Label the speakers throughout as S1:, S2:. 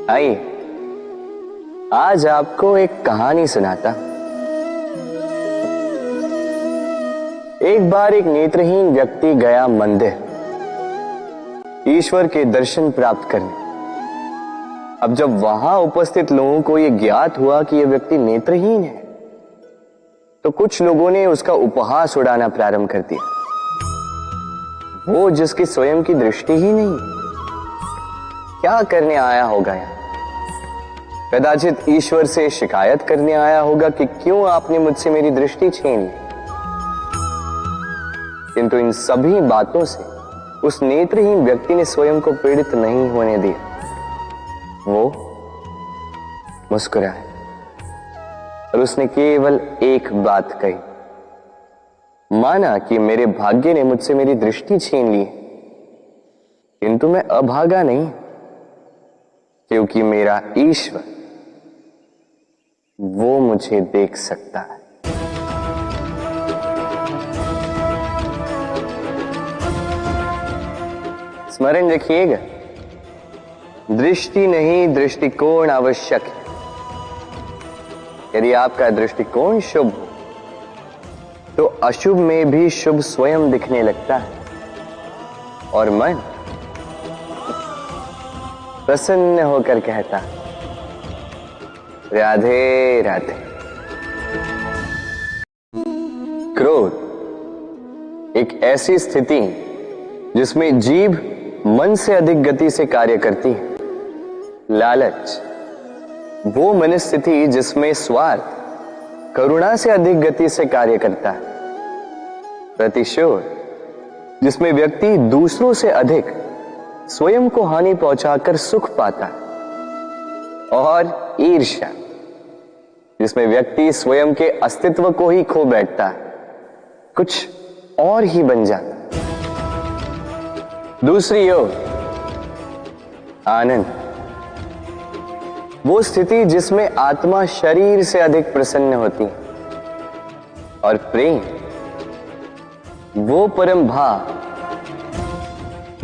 S1: आइए, आज आपको एक कहानी सुनाता। एक बार एक नेत्रहीन व्यक्ति गया मंदिर ईश्वर के दर्शन प्राप्त करने। अब जब वहां उपस्थित लोगों को यह ज्ञात हुआ कि यह व्यक्ति नेत्रहीन है, तो कुछ लोगों ने उसका उपहास उड़ाना प्रारंभ कर दिया। वो जिसकी स्वयं की दृष्टि ही नहीं, क्या करने आया होगा यहाँ? कदाचित ईश्वर से शिकायत करने आया होगा कि क्यों आपने मुझसे मेरी दृष्टि छीन ली। किंतु इन सभी बातों से उस नेत्रहीन व्यक्ति ने स्वयं को पीड़ित नहीं होने दिया। वो मुस्कुराया और उसने केवल एक बात कही, माना कि मेरे भाग्य ने मुझसे मेरी दृष्टि छीन ली, किंतु मैं अभागा नहीं, क्योंकि मेरा ईश्वर वो मुझे देख सकता है। स्मरण रखिएगा, दृष्टि नहीं दृष्टिकोण आवश्यक है। यदि आपका दृष्टिकोण शुभ हो तो अशुभ में भी शुभ स्वयं दिखने लगता है और मन प्रसन्न होकर कहता, राधे राधे। क्रोध एक ऐसी स्थिति जिसमें जीभ मन से अधिक गति से कार्य करती है। लालच वो मनस्थिति जिसमें स्वार्थ करुणा से अधिक गति से कार्य करता है। प्रतिशोध जिसमें व्यक्ति दूसरों से अधिक स्वयं को हानि पहुंचाकर सुख पाता है। और ईर्ष्या जिसमें व्यक्ति स्वयं के अस्तित्व को ही खो बैठता है, कुछ और ही बन जाता है। दूसरी ओर आनंद वो स्थिति जिसमें आत्मा शरीर से अधिक प्रसन्न होती है। और प्रेम वो परम भाव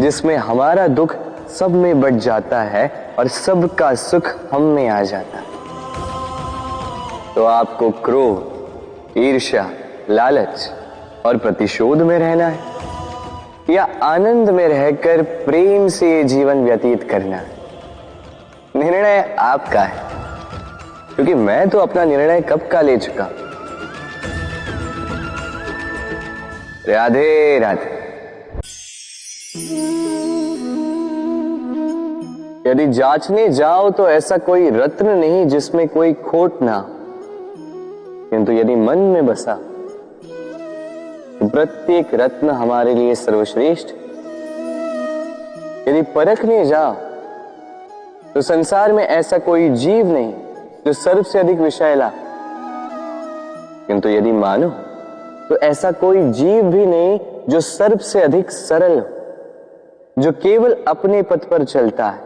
S1: जिसमें हमारा दुख सब में बट जाता है और सबका सुख हम में आ जाता है। तो आपको क्रोध, ईर्ष्या, लालच और प्रतिशोध में रहना है या आनंद में रहकर प्रेम से जीवन व्यतीत करना है? निर्णय आपका है, क्योंकि मैं तो अपना निर्णय कब का ले चुका। राधे राधे। यदि जांचने जाओ तो ऐसा कोई रत्न नहीं जिसमें कोई खोट ना हो, किंतु यदि मन में बसा तो प्रत्येक रत्न हमारे लिए सर्वश्रेष्ठ। यदि परखने जाओ तो संसार में ऐसा कोई जीव नहीं जो सर्व से अधिक विषैला, किंतु यदि मानो तो ऐसा कोई जीव भी नहीं जो सर्व से अधिक सरल हो, जो केवल अपने पथ पर चलता है,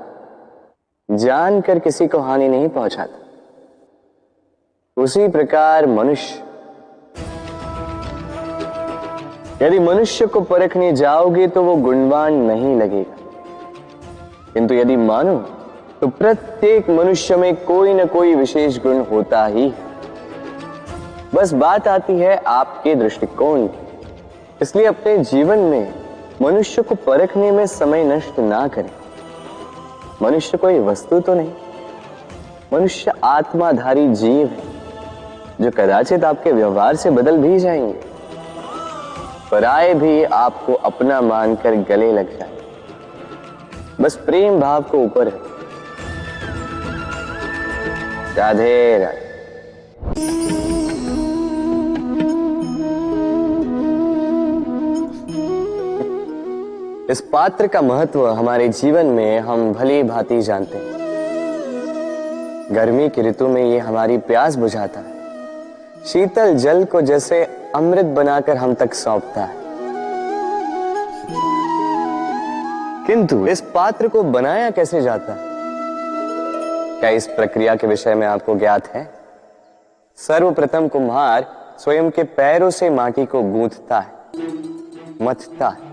S1: जानकर किसी को हानि नहीं पहुंचाता। उसी प्रकार मनुष्य, यदि मनुष्य को परखने जाओगे तो वो गुणवान नहीं लगेगा, किंतु यदि मानो तो प्रत्येक मनुष्य में कोई न कोई विशेष गुण होता ही है। बस बात आती है आपके दृष्टिकोण की। इसलिए अपने जीवन में मनुष्य को परखने में समय नष्ट ना करें। मनुष्य कोई वस्तु तो नहीं, मनुष्य आत्माधारी जीव है जो कदाचित आपके व्यवहार से बदल भी जाएंगे, पराये भी आपको अपना मानकर गले लग जाए। बस प्रेम भाव को ऊपर है। राधे राधे। इस पात्र का महत्व हमारे जीवन में हम भली भांति जानते हैं। गर्मी की ऋतु में ये हमारी प्यास बुझाता है, शीतल जल को जैसे अमृत बनाकर हम तक सौंपता है। किंतु इस पात्र को बनाया कैसे जाता है? क्या इस प्रक्रिया के विषय में आपको ज्ञात है? सर्वप्रथम कुम्हार स्वयं के पैरों से माटी को गूंथता है, मथता है,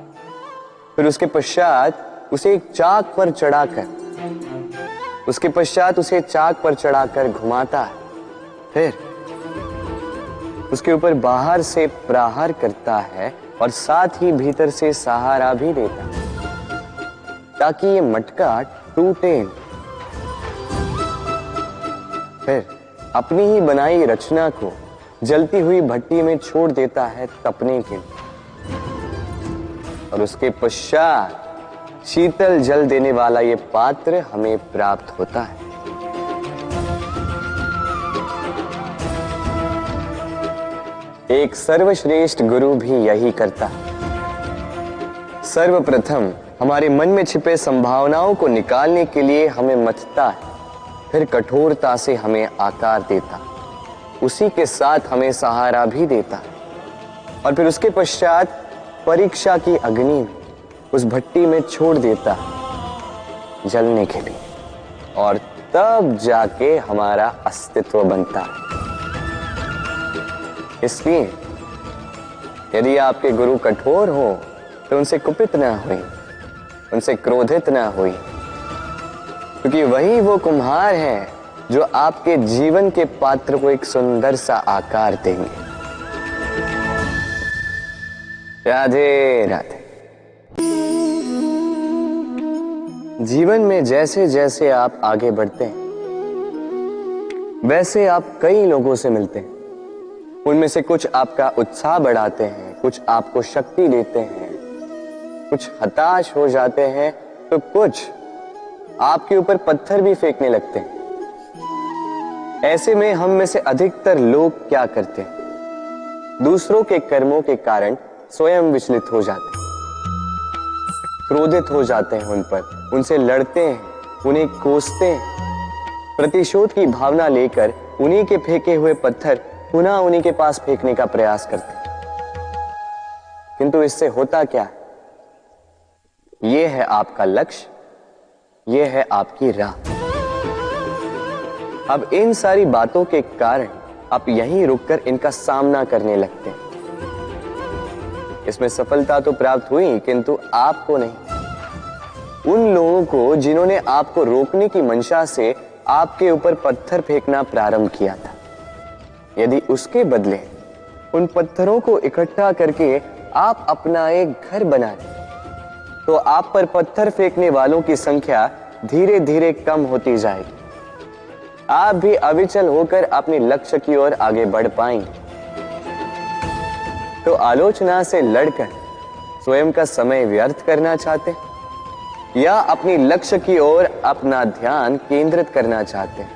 S1: फिर उसके पश्चात उसे एक चाक पर चढ़ाकर उसके पश्चात उसे चाक पर चढ़ाकर घुमाता है, फिर उसके ऊपर बाहर से प्रहार करता है और साथ ही भीतर से सहारा भी देता है ताकि ये मटका टूटे। फिर अपनी ही बनाई रचना को जलती हुई भट्टी में छोड़ देता है तपने के लिए, और उसके पश्चात शीतल जल देने वाला ये पात्र हमें प्राप्त होता है। एक सर्वश्रेष्ठ गुरु भी यही करता है। सर्वप्रथम हमारे मन में छिपे संभावनाओं को निकालने के लिए हमें मथता है, फिर कठोरता से हमें आकार देता, उसी के साथ हमें सहारा भी देता, और फिर उसके पश्चात परीक्षा की अग्नि में उस भट्टी में छोड़ देता जलने के लिए, और तब जाके हमारा अस्तित्व बनता है। इसलिए यदि आपके गुरु कठोर हो तो उनसे कुपित ना हुई, उनसे क्रोधित ना हुई, क्योंकि वही वो कुम्हार है जो आपके जीवन के पात्र को एक सुंदर सा आकार देंगे। राधे राधे। जीवन में जैसे जैसे आप आगे बढ़ते हैं वैसे आप कई लोगों से मिलते हैं। उनमें से कुछ आपका उत्साह बढ़ाते हैं, कुछ आपको शक्ति देते हैं, कुछ हताश हो जाते हैं, तो कुछ आपके ऊपर पत्थर भी फेंकने लगते हैं। ऐसे में हम में से अधिकतर लोग क्या करते हैं? दूसरों के कर्मों के कारण स्वयं विचलित हो जाते हैं, क्रोधित हो जाते हैं उन पर, उनसे लड़ते हैं, उन्हें कोसते हैं, प्रतिशोध की भावना लेकर उन्हीं के फेंके हुए पत्थर पुनः उन्हीं के पास फेंकने का प्रयास करते हैं। किंतु इससे होता क्या है? यह है आपका लक्ष्य, यह है आपकी राह। अब इन सारी बातों के कारण आप यहीं रुककर इनका सामना करने लगते हैं। इसमें सफलता तो प्राप्त हुई, किंतु आपको नहीं। उन लोगों को जिन्होंने आपको रोकने की मंशा से आपके ऊपर पत्थर फेंकना प्रारंभ किया था, यदि उसके बदले उन पत्थरों को इकट्ठा करके आप अपना एक घर बना लें, तो आप पर पत्थर फेंकने वालों की संख्या धीरे धीरे कम होती जाएगी। आप भी अविचल होकर अपने लक्ष्य की ओर आगे बढ़ पाएंगे। तो आलोचना से लड़कर स्वयं का समय व्यर्थ करना चाहते हैं या अपनी लक्ष्य की ओर अपना ध्यान केंद्रित करना चाहते हैं?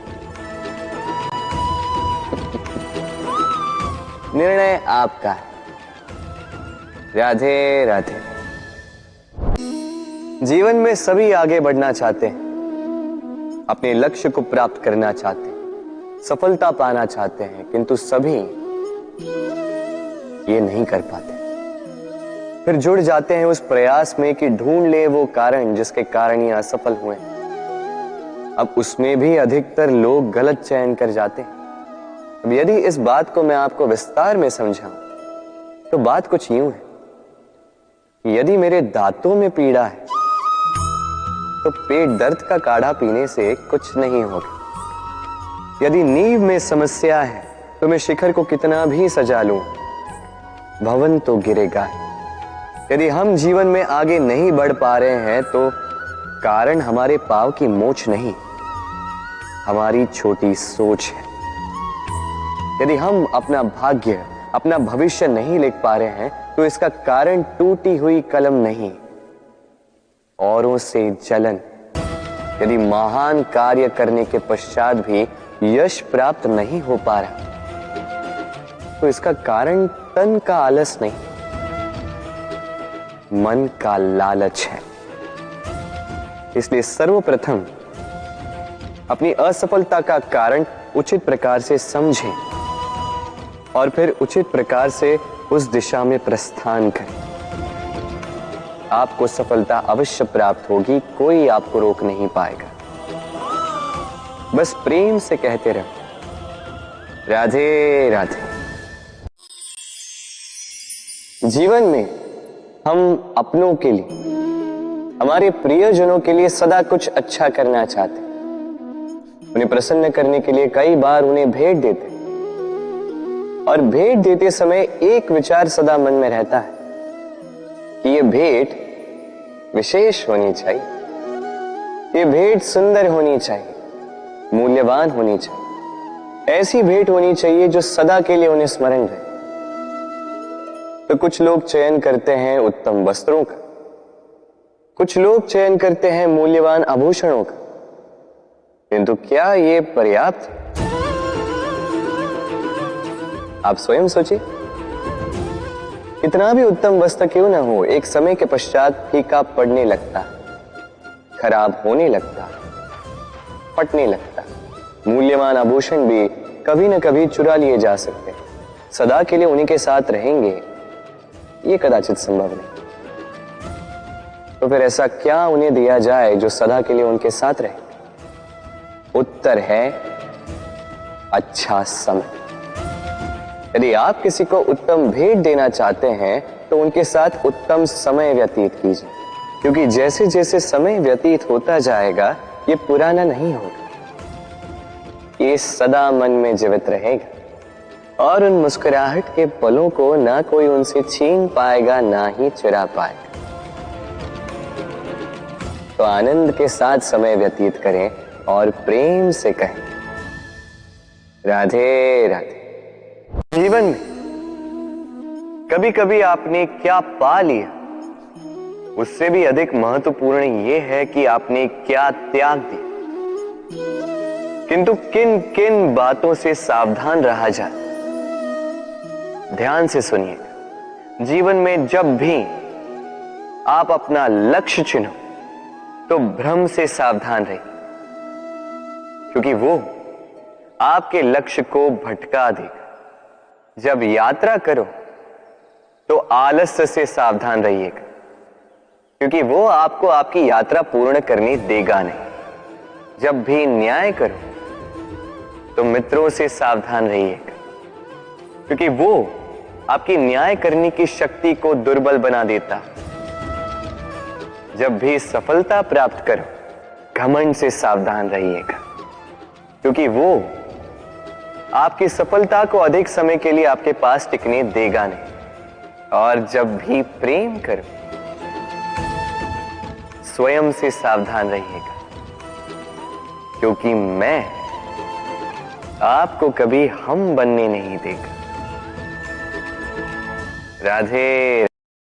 S1: निर्णय आपका है। राधे राधे। जीवन में सभी आगे बढ़ना चाहते हैं, अपने लक्ष्य को प्राप्त करना चाहते हैं, सफलता पाना चाहते हैं, किंतु सभी ये नहीं कर पाते। फिर जुड़ जाते हैं उस प्रयास में कि ढूंढ ले वो कारण जिसके कारण ये असफल हुए। अब उसमें भी अधिकतर लोग गलत चयन कर जाते हैं। अब यदि इस बात को मैं आपको विस्तार में समझाऊं तो बात कुछ यूं है, यदि मेरे दांतों में पीड़ा है तो पेट दर्द का काढ़ा पीने से कुछ नहीं होगा। यदि नींव में समस्या है तो मैं शिखर को कितना भी सजा लूं, भवन तो गिरेगा। यदि हम जीवन में आगे नहीं बढ़ पा रहे हैं तो कारण हमारे पांव की मोच नहीं, हमारी छोटी सोच है। यदि हम अपना भाग्य, अपना भविष्य नहीं लिख पा रहे हैं तो इसका कारण टूटी हुई कलम नहीं, औरों से जलन। यदि महान कार्य करने के पश्चात भी यश प्राप्त नहीं हो पा रहा तो इसका कारण तन का आलस नहीं, मन का लालच है। इसलिए सर्वप्रथम अपनी असफलता का कारण उचित प्रकार से समझें और फिर उचित प्रकार से उस दिशा में प्रस्थान करें। आपको सफलता अवश्य प्राप्त होगी, कोई आपको रोक नहीं पाएगा। बस प्रेम से कहते रहो, राधे राधे। जीवन में हम अपनों के लिए, हमारे प्रियजनों के लिए सदा कुछ अच्छा करना चाहते हैं, उन्हें प्रसन्न करने के लिए कई बार उन्हें भेंट देते, और भेंट देते समय एक विचार सदा मन में रहता है कि यह भेंट विशेष होनी चाहिए, ये भेंट सुंदर होनी चाहिए, मूल्यवान होनी चाहिए, ऐसी भेंट होनी चाहिए जो सदा के लिए उन्हें स्मरण रहे। तो कुछ लोग चयन करते हैं उत्तम वस्त्रों का, कुछ लोग चयन करते हैं मूल्यवान आभूषणों का, किंतु क्या ये पर्याप्त? आप स्वयं सोचिए, कितना भी उत्तम वस्त्र क्यों ना हो, एक समय के पश्चात फीका पड़ने लगता, खराब होने लगता, फटने लगता। मूल्यवान आभूषण भी कभी न कभी चुरा लिए जा सकते, सदा के लिए उन्हीं के साथ रहेंगे ये कदाचित संभव नहीं। तो फिर ऐसा क्या उन्हें दिया जाए जो सदा के लिए उनके साथ रहे? उत्तर है अच्छा समय। यदि आप किसी को उत्तम भेंट देना चाहते हैं तो उनके साथ उत्तम समय व्यतीत कीजिए, क्योंकि जैसे जैसे समय व्यतीत होता जाएगा ये पुराना नहीं होगा, ये सदा मन में जीवित रहेगा, और उन मुस्कुराहट के पलों को ना कोई उनसे छीन पाएगा ना ही चुरा पाएगा। तो आनंद के साथ समय व्यतीत करें और प्रेम से कहें राधे राधे। जीवन में कभी कभी आपने क्या पा लिया, उससे भी अधिक महत्वपूर्ण यह है कि आपने क्या त्याग दिया। किंतु किन किन बातों से सावधान रहा जाए, ध्यान से सुनिएगा। जीवन में जब भी आप अपना लक्ष्य चुनो तो भ्रम से सावधान रहिए, क्योंकि वो आपके लक्ष्य को भटका देगा। जब यात्रा करो तो आलस्य से सावधान रहिएगा, क्योंकि वो आपको आपकी यात्रा पूर्ण करने देगा नहीं। जब भी न्याय करो तो मित्रों से सावधान रहिएगा, क्योंकि वो आपकी न्याय करने की शक्ति को दुर्बल बना देता। जब भी सफलता प्राप्त करो घमंड से सावधान रहिएगा, क्योंकि वो आपकी सफलता को अधिक समय के लिए आपके पास टिकने देगा नहीं। और जब भी प्रेम करो स्वयं से सावधान रहिएगा, क्योंकि मैं आपको कभी हम बनने नहीं देगा। राधे।